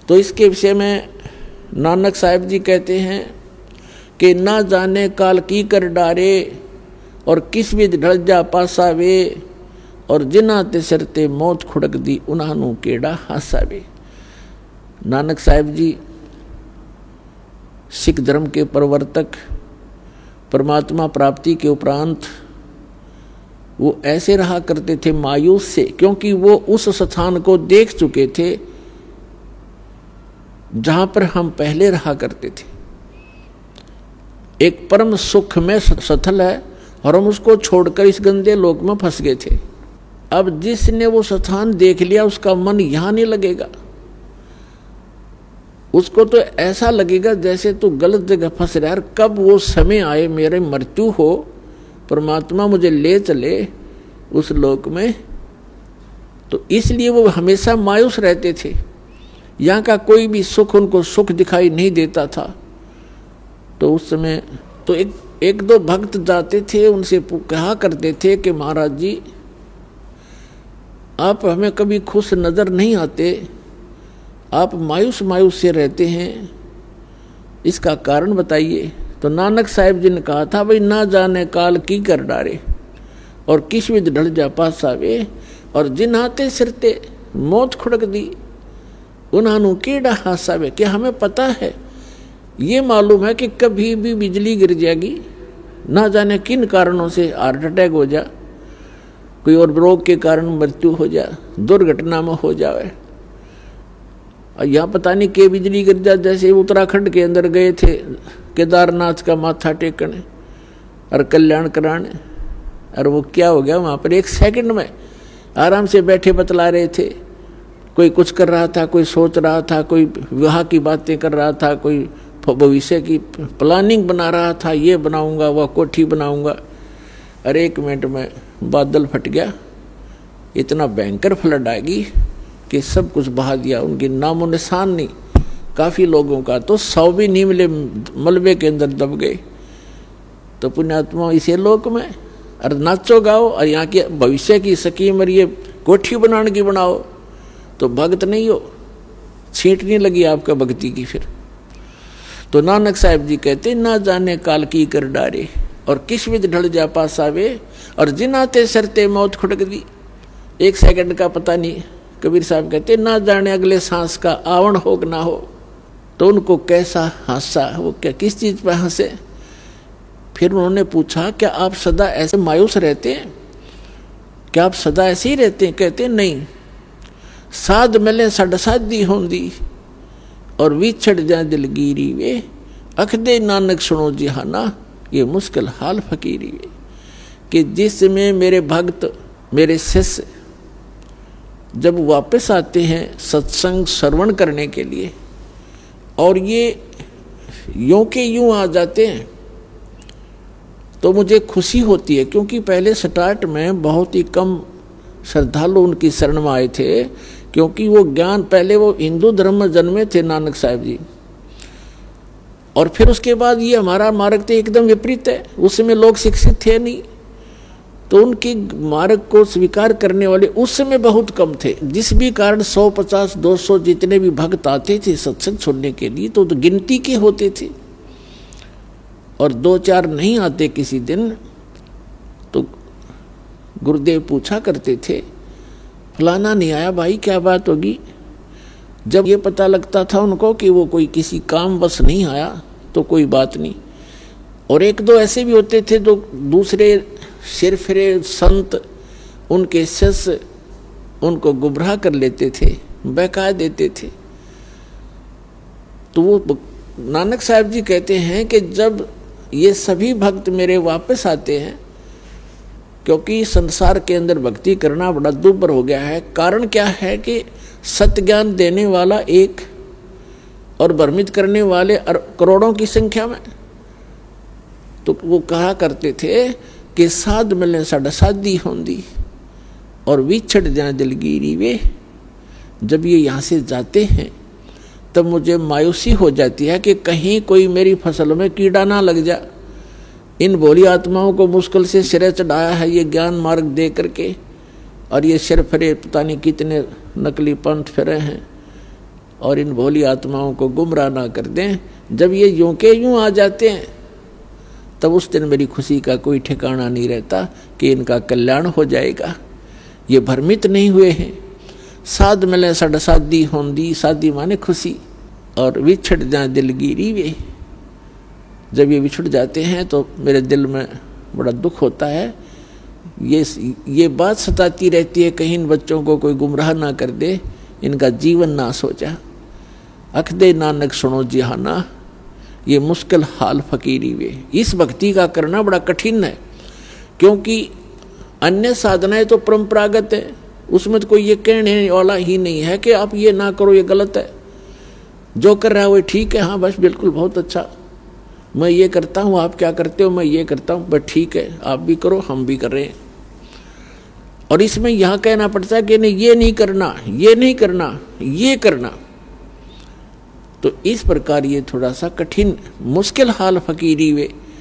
तो इसके विषय में नानक साहब जी कहते हैं कि ना जाने काल की कर डारे और किस विध ढल जा पासावे और जिन्हां ते सिर ते मौत खुड़क दी उन्हां नूं केड़ा हासावे। नानक साहब जी सिख धर्म के प्रवर्तक, परमात्मा प्राप्ति के उपरांत वो ऐसे रहा करते थे मायूस से, क्योंकि वो उस स्थान को देख चुके थे जहां पर हम पहले रहा करते थे। एक परम सुख में स्थल है और हम उसको छोड़कर इस गंदे लोक में फंस गए थे। अब जिसने वो स्थान देख लिया उसका मन यहां नहीं लगेगा, उसको तो ऐसा लगेगा जैसे तू गलत जगह फंस रहा है। कब वो समय आए मेरे मृत्यु हो, परमात्मा मुझे ले चले उस लोक में, तो इसलिए वो हमेशा मायूस रहते थे। यहाँ का कोई भी सुख उनको सुख दिखाई नहीं देता था। तो उस समय तो एक दो भक्त जाते थे, उनसे कहा करते थे कि महाराज जी आप हमें कभी खुश नजर नहीं आते, आप मायूस मायूस से रहते हैं, इसका कारण बताइए। तो नानक साहब जी ने कहा था भाई ना जाने काल की कर डारे और किस विध ढल जा पासावे और जिन्हाते सिरते मौत खुड़क दी उन्हां केड़ा हासावे। कि हमें पता है, ये मालूम है कि कभी भी बिजली गिर जाएगी, ना जाने किन कारणों से हार्ट अटैक हो जा, कोई और रोग के कारण मृत्यु हो जा, दुर्घटना में हो जाए। और यहाँ पता नहीं के बिजली गिर जा। जैसे उत्तराखंड के अंदर गए थे केदारनाथ का माथा टेकने और कल्याण कराने, और वो क्या हो गया वहाँ पर, एक सेकंड में आराम से बैठे बतला रहे थे। कोई कुछ कर रहा था, कोई सोच रहा था, कोई विवाह की बातें कर रहा था, कोई भविष्य की प्लानिंग बना रहा था, ये बनाऊंगा वह कोठी बनाऊंगा। अरे 1 मिनट में बादल फट गया, इतना भयंकर फ्लड आएगी कि सब कुछ बहा दिया, उनकी नामो निशान नहीं। काफ़ी लोगों का तो 100 भी नहीं मिले, मलबे के अंदर दब गए। तो पुण्यात्मा इसे लोक में और नाचो गाओ और यहाँ की भविष्य की स्कीम और ये कोठी बनाने की बनाओ, तो भक्त नहीं हो, छींट नहीं लगी आपका भक्ति की। फिर तो नानक साहब जी कहते ना जाने काल की कर डारे और किस विध ढल जा पासावे और जिन्हाते सरते मौत खुड़क दी। 1 सेकंड का पता नहीं। कबीर साहब कहते ना जाने अगले सांस का आवण हो कि ना हो। तो उनको कैसा हंसा, वो क्या किस चीज पर हंसे। फिर उन्होंने पूछा क्या आप सदा ऐसे मायूस रहते हैं, क्या आप सदा ऐसे ही रहते हैं? कहते नहीं, साध मिले सड़ साधी होंदी और विछड़ जाए दिलगीरी वे, अखदे नानक सुनो जिहाना ये मुश्किल हाल फकीरी वे। कि जिसमें मेरे भक्त मेरे शिष्य जब वापस आते हैं सत्संग श्रवण करने के लिए और ये यूं के यूं आ जाते हैं, तो मुझे खुशी होती है। क्योंकि पहले स्टार्ट में बहुत ही कम श्रद्धालु उनकी शरण में आए थे, क्योंकि वो ज्ञान, पहले वो हिंदू धर्म में जन्मे थे नानक साहब जी, और फिर उसके बाद ये हमारा मार्ग तो एकदम विपरीत है। उस समय लोग शिक्षित थे नहीं, तो उनकी मार्ग को स्वीकार करने वाले उस समय बहुत कम थे। जिस भी कारण 150, 200 जितने भी भक्त आते थे सत्संग सुनने के लिए, तो गिनती के होते थे, और 2-4 नहीं आते किसी दिन। तो गुरुदेव पूछा करते थे फलाना नहीं आया भाई, क्या बात होगी। जब ये पता लगता था उनको कि वो कोई किसी काम बस नहीं आया तो कोई बात नहीं। और 1-2 ऐसे भी होते थे जो दूसरे सिरफिरे संत, उनके शिष्य उनको गुमराह कर लेते थे, बहका देते थे। तो वो नानक साहब जी कहते हैं कि जब ये सभी भक्त मेरे वापस आते हैं, क्योंकि संसार के अंदर भक्ति करना बड़ा दुर्भर हो गया है। कारण क्या है कि सत्य ज्ञान देने वाला एक और भ्रमित करने वाले करोड़ों की संख्या में। तो वो कहा करते थे कि साध मिले सड़ साधी होंदी और विछड़ जाए दिलगीरी वे। जब ये यहाँ से जाते हैं तब मुझे मायूसी हो जाती है कि कहीं कोई मेरी फसल में कीड़ा ना लग जा। इन भोली आत्माओं को मुश्किल से सिरे चढ़ाया है ये ज्ञान मार्ग दे करके, और ये सिर फिरे पता नहीं कितने नकली पंथ फिरे हैं, और इन भोली आत्माओं को गुमराह ना कर दें। जब ये यूं के यूं आ जाते हैं तब उस दिन मेरी खुशी का कोई ठिकाना नहीं रहता कि इनका कल्याण हो जाएगा। ये भ्रमित नहीं हुए हैं। साध मिले सड़ शादी होंदी, शादी माने खुशी, और विछड़ जाए दिलगिरी वे। जब ये बिछुड़ जाते हैं तो मेरे दिल में बड़ा दुख होता है। ये बात सताती रहती है, कहीं इन बच्चों को कोई गुमराह ना कर दे, इनका जीवन नाश हो जा। अख दे नानक सुनो जिहाना, ये मुश्किल हाल फकीरी वे। इस भक्ति का करना बड़ा कठिन है, क्योंकि अन्य साधनाएं तो परंपरागत है, उसमें तो कोई ये कहने वाला ही नहीं है कि आप ये ना करो, ये गलत है। जो कर रहा है वो ठीक है, हाँ बस बिल्कुल बहुत अच्छा, मैं ये करता हूँ, आप क्या करते हो, मैं ये करता हूँ, बस ठीक है, आप भी करो हम भी कर रहे हैं। और इसमें यहाँ कहना पड़ता है कि नहीं ये नहीं करना, ये नहीं करना, ये करना। तो इस प्रकार ये थोड़ा सा कठिन मुश्किल हाल फकीरी वे